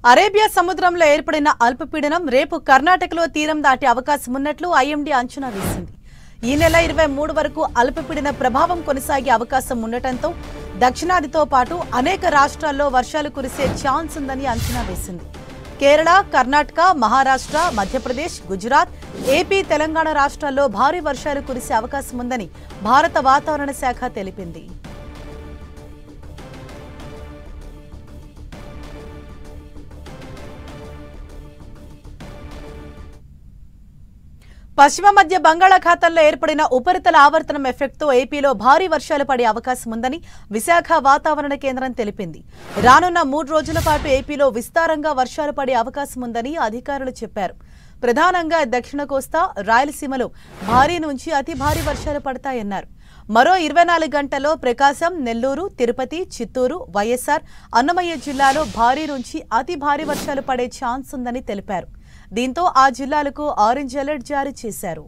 Arabia సముద్రంలో ఏర్పడిన అల్పపీడనం రేపు కర్ణాటకలో తీరం దాటే అవకాశం ఉన్నట్లు ఐఎండీ అంచనా వేసింది. ఈ నెల 23 వరకు అల్పపీడన ప్రభావం కొనసాగే అవకాశం ఉండటంతో దక్షిణాదితో పాటు అనేక రాష్ట్రాల్లో వర్షాలు కురిసే ఛాన్స్ ఉందని అంచనా వేసింది. కేరళ, కర్ణాటక, మహారాష్ట్ర, మధ్యప్రదేశ్, గుజరాత్, ఏపీ, తెలంగాణ రాష్ట్రాల్లో భారీ వర్షాలు కురిసే అవకాశం ఉందని భారత వాతావరణ శాఖ తెలిపింది. పశ్చిమ మధ్య బంగాళాఖాతంలో ఏర్పడిన ఉపరితల ఆవర్తనం ఎఫెక్ట్తో ఏపీలో భారీ వర్షాలు పడే అవకాశం ఉందని విశాఖ వాతావరణ కేంద్రం తెలిపింది. రానున్న 3 రోజుల పాటు ఏపీలో విస్తారంగా వర్షాలు పడే అవకాశం ఉందని అధికారులు చెప్పారు. ప్రధానంగా దక్షిణ కోస్తా, రాయలసీమలో భారీ నుంచి అతి భారీ వర్షాలు పడతాయన్నారు. మరో 24 గంటల్లో ప్రకాశం, నెల్లూరు, తిరుపతి, చిత్తూరు, వైఎస్ఆర్, అన్నమయ్య జిల్లాలో భారీ నుంచి అతి భారీ వర్షాలు పడే ఛాన్స్ ఉందని తెలిపారు. దీంతో ఆ జిల్లాలకు ఆరెంజ్ అలర్ట్ జారీ చేశారు.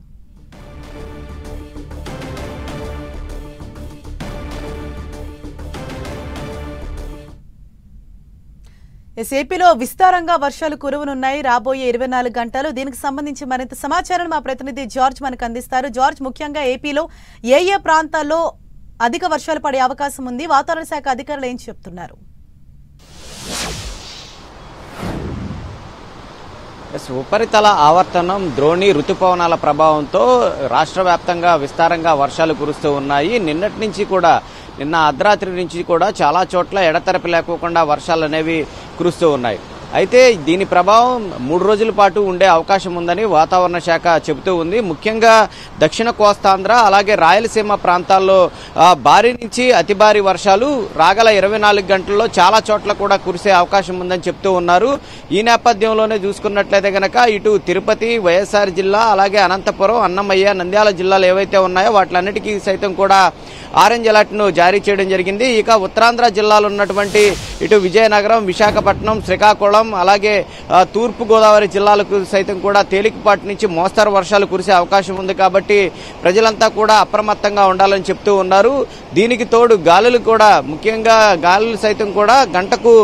ఏపీలో విస్తారంగా వర్షాలు కురవనున్నాయి రాబోయే 24 గంటలు. దీనికి సంబంధించి మరింత సమాచారం మా ప్రతినిధి జార్జ్ మనకు అందిస్తారు. జార్జ్, ముఖ్యంగా ఏపీలో ఏ ప్రాంతాల్లో అధిక వర్షాలు పడే అవకాశం ఉంది? వాతావరణ శాఖ అధికారులు ఏం చెప్తున్నారు? ఉపరితల ఆవర్తనం, ద్రోణి రుతుపవనాల ప్రభావంతో రాష్ట్ర వ్యాప్తంగా విస్తారంగా వర్షాలు కురుస్తూ ఉన్నాయి. నిన్న అర్ధరాత్రి నుంచి కూడా చాలా చోట్ల ఎడతెరపి లేకోకుండా వర్షాలు అనేవి కురుస్తూ ఉన్నాయి. అయితే దీని ప్రభావం 3 రోజుల పాటు ఉండే అవకాశం ఉందని వాతావరణ శాఖ చెబుతూ ఉంది. ముఖ్యంగా దక్షిణ కోస్తాంధ్ర అలాగే రాయలసీమ ప్రాంతాల్లో భారీ నుంచి అతి భారీ వర్షాలు రాగల 24 గంటల్లో చాలా చోట్ల కూడా కురిసే అవకాశం ఉందని చెప్తూ ఉన్నారు. ఈ నేపథ్యంలోనే చూసుకున్నట్లయితే గనక ఇటు తిరుపతి, వైఎస్ఆర్ జిల్లా అలాగే అనంతపురం, అన్నమయ్య, నంద్యాల జిల్లాలు ఏవైతే ఉన్నాయో వాటిలన్నిటికీ సైతం కూడా ఆరెంజ్ అలర్ట్ ను జారీ చేయడం జరిగింది. ఇక ఉత్తరాంధ్ర జిల్లాలో ఉన్నటువంటి ఇటు విజయనగరం, విశాఖపట్నం, శ్రీకాకుళం అలాగే తూర్పు గోదావరి జిల్లాలకు సైతం కూడా తేలికపాటి నుంచి మోస్తరు వర్షాలు కురిసే అవకాశం ఉంది. కాబట్టి ప్రజలంతా కూడా అప్రమత్తంగా ఉండాలని చెప్తూ ఉన్నారు. దీనికి తోడు ముఖ్యంగా గాలులు సైతం కూడా గంటకు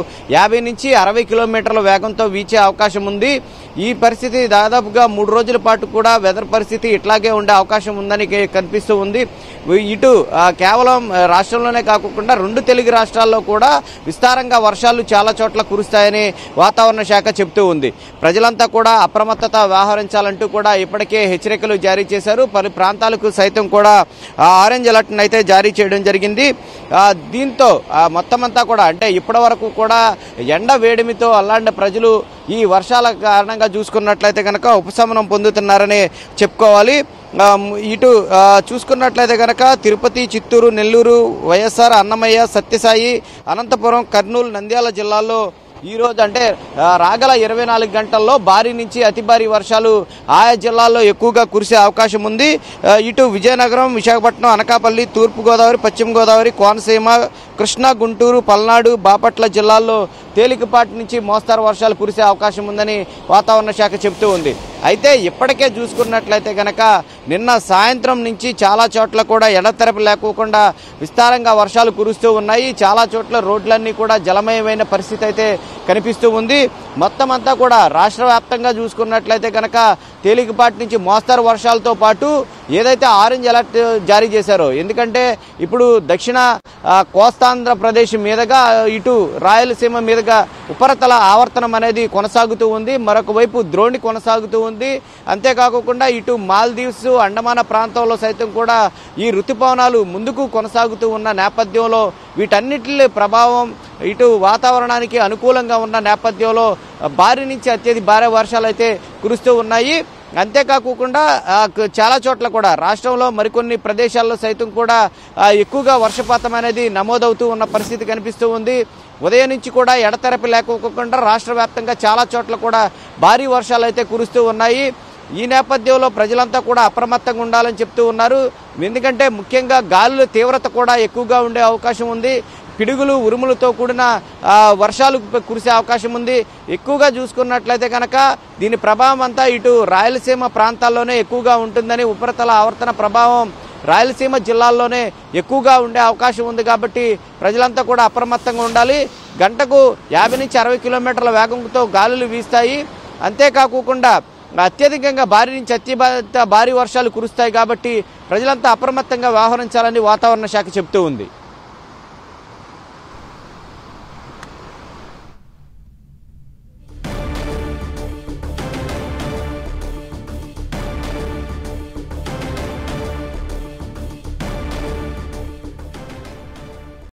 50 నుంచి 60 కిలోమీటర్ల వేగంతో వీచే అవకాశం ఉంది. ఈ పరిస్థితి దాదాపుగా 3 రోజుల పాటు కూడా వెదర్ పరిస్థితి ఇట్లాగే ఉండే అవకాశం ఉందని కనిపిస్తూ ఉంది. ఇటు కేవలం రాష్ట్రంలోనే కాకుండా 2 తెలుగు రాష్ట్రాల్లో కూడా విస్తారంగా వర్షాలు చాలా చోట్ల కురుస్తాయని వాతావరణ శాఖ చెప్తూ ఉంది. ప్రజలంతా కూడా అప్రమత్తత వ్యవహరించాలంటూ కూడా ఇప్పటికే హెచ్చరికలు జారీ చేశారు. పలు ప్రాంతాలకు సైతం కూడా ఆరెంజ్ అలర్ట్ అయితే జారీ చేయడం జరిగింది. దీంతో మొత్తం అంతా కూడా అంటే ఇప్పటి వరకు కూడా ఎండ వేడిమితో అల్లాంటి ప్రజలు ఈ వర్షాల కారణంగా చూసుకున్నట్లయితే కనుక ఉపశమనం పొందుతున్నారని చెప్పుకోవాలి. ఇటు చూసుకున్నట్లయితే కనుక తిరుపతి, చిత్తూరు, నెల్లూరు, వైఎస్ఆర్, అన్నమయ్య, సత్యసాయి, అనంతపురం, కర్నూలు, నంద్యాల జిల్లాల్లో ఈ రోజు అంటే రాగల 24 గంటల్లో భారీ నుంచి అతి భారీ వర్షాలు ఆయా జిల్లాల్లో ఎక్కువగా కురిసే అవకాశం ఉంది. ఇటు విజయనగరం, విశాఖపట్నం, అనకాపల్లి, తూర్పు గోదావరి, పశ్చిమ గోదావరి, కోనసీమ, కృష్ణా, గుంటూరు, పల్నాడు, బాపట్ల జిల్లాల్లో తేలికపాటి నుంచి మోస్తరు వర్షాలు కురిసే అవకాశం ఉందని వాతావరణ శాఖ చెబుతూ ఉంది. అయితే ఇప్పటికే చూసుకున్నట్లయితే కనుక నిన్న సాయంత్రం నుంచి చాలా చోట్ల కూడా ఎడతెరపి లేకోకుండా విస్తారంగా వర్షాలు కురుస్తూ ఉన్నాయి. చాలా చోట్ల రోడ్లన్నీ కూడా జలమయమైన పరిస్థితి అయితే కనిపిస్తూ ఉంది. మొత్తం అంతా కూడా రాష్ట్ర వ్యాప్తంగా చూసుకున్నట్లయితే కనుక తేలికపాటి నుంచి మోస్తరు వర్షాలతో పాటు ఏదైతే ఆరెంజ్ అలర్ట్ జారీ చేశారో, ఎందుకంటే ఇప్పుడు దక్షిణ కోస్తాంధ్రప్రదేశ్ మీదుగా ఇటు రాయలసీమ మీదుగా ఉపరితల ఆవర్తనం అనేది కొనసాగుతూ ఉంది. మరొక వైపు ద్రోణి కొనసాగుతూ ఉంది. అంతేకాకుండా ఇటు మాల్దీవ్స్, అండమాన ప్రాంతంలో సైతం కూడా ఈ ఋతుపవనాలు ముందుకు కొనసాగుతూ ఉన్న నేపథ్యంలో వీటన్నిటి ప్రభావం ఇటు వాతావరణానికి అనుకూలంగా ఉన్న నేపథ్యంలో భారీ నుంచి అత్యధిక భారీ వర్షాలు అయితే కురుస్తూ ఉన్నాయి. అంతేకాకుండా చాలా చోట్ల కూడా రాష్ట్రంలో మరికొన్ని ప్రదేశాల్లో సైతం కూడా ఎక్కువగా వర్షపాతం అనేది నమోదవుతూ ఉన్న పరిస్థితి కనిపిస్తూ ఉంది. ఉదయం నుంచి కూడా ఎడతెరపి లేకోకుండా రాష్ట్ర వ్యాప్తంగా చాలా చోట్ల కూడా భారీ వర్షాలు అయితే కురుస్తూ ఉన్నాయి. ఈ నేపథ్యంలో ప్రజలంతా కూడా అప్రమత్తంగా ఉండాలని చెప్తూ ఉన్నారు. ఎందుకంటే ముఖ్యంగా గాలుల తీవ్రత కూడా ఎక్కువగా ఉండే అవకాశం ఉంది. పిడుగులు, ఉరుములతో కూడిన వర్షాలు కురిసే అవకాశం ఉంది. ఎక్కువగా చూసుకున్నట్లయితే కనుక దీని ప్రభావం అంతా ఇటు రాయలసీమ ప్రాంతాల్లోనే ఎక్కువగా ఉంటుందని ఉపరితల ఆవర్తన ప్రభావం రాయలసీమ జిల్లాల్లోనే ఎక్కువగా ఉండే అవకాశం ఉంది కాబట్టి ప్రజలంతా కూడా అప్రమత్తంగా ఉండాలి. గంటకు 50 నుంచి 60 కిలోమీటర్ల వేగంతో గాలులు వీస్తాయి. అంతేకాకుండా అత్యధికంగా భారీ నుంచి అత్యంత భారీ వర్షాలు కురుస్తాయి కాబట్టి ప్రజలంతా అప్రమత్తంగా వ్యవహరించాలని వాతావరణ శాఖ చెబుతూ ఉంది.